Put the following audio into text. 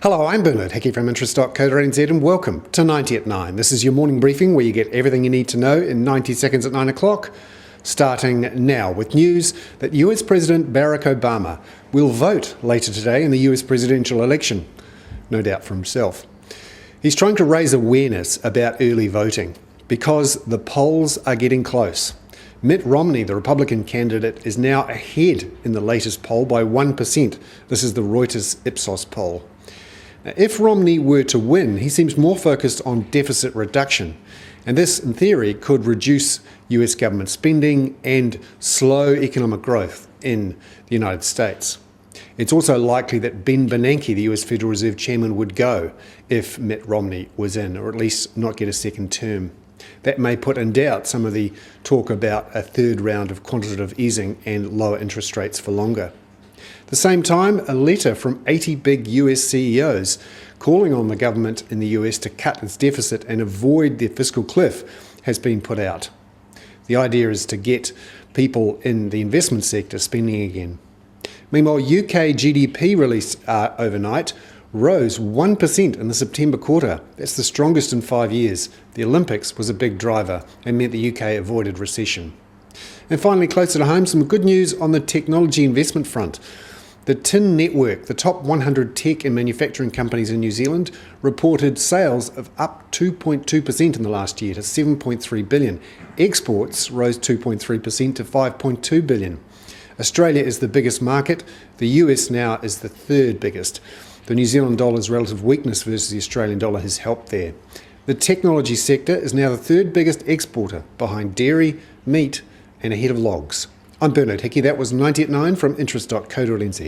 Hello, I'm Bernanke from interest.co.nz and welcome to 90 at 9. This is your morning briefing where you get everything you need to know in 90 seconds at 9 o'clock. Starting now with news that US President Barack Obama will vote later today in the US presidential election, no doubt for himself. He's trying to raise awareness about early voting because the polls are getting close. Mitt Romney, the Republican candidate, is now ahead in the latest poll by 1%. This is the Reuters Ipsos poll. Now, if Romney were to win, he seems more focused on deficit reduction, and this, in theory, could reduce US government spending and slow economic growth in the United States. It's also likely that Bernanke, the US Federal Reserve Chairman, would go if Mitt Romney was in, or at least not get a second term. That may put in doubt some of the talk about a third round of quantitative easing and lower interest rates for longer. At the same time, a letter from 80 big US CEOs calling on the government in the US to cut its deficit and avoid the fiscal cliff has been put out. The idea is to get people in the investment sector spending again. Meanwhile, UK GDP released overnight rose 1% in the September quarter. That's the strongest in 5 years. The Olympics was a big driver and meant the UK avoided recession. And finally, closer to home, some good news on the technology investment front. The TIN Network, the top 100 tech and manufacturing companies in New Zealand, reported sales of up 2.2% in the last year to 7.3 billion. Exports rose 2.3% to 5.2 billion. Australia is the biggest market. The US now is the third biggest. The New Zealand dollar's relative weakness versus the Australian dollar has helped there. The technology sector is now the third biggest exporter, behind dairy, meat, and ahead of logs. I'm Bernard Hickey. That was 90 at 9 from interest.co.nz.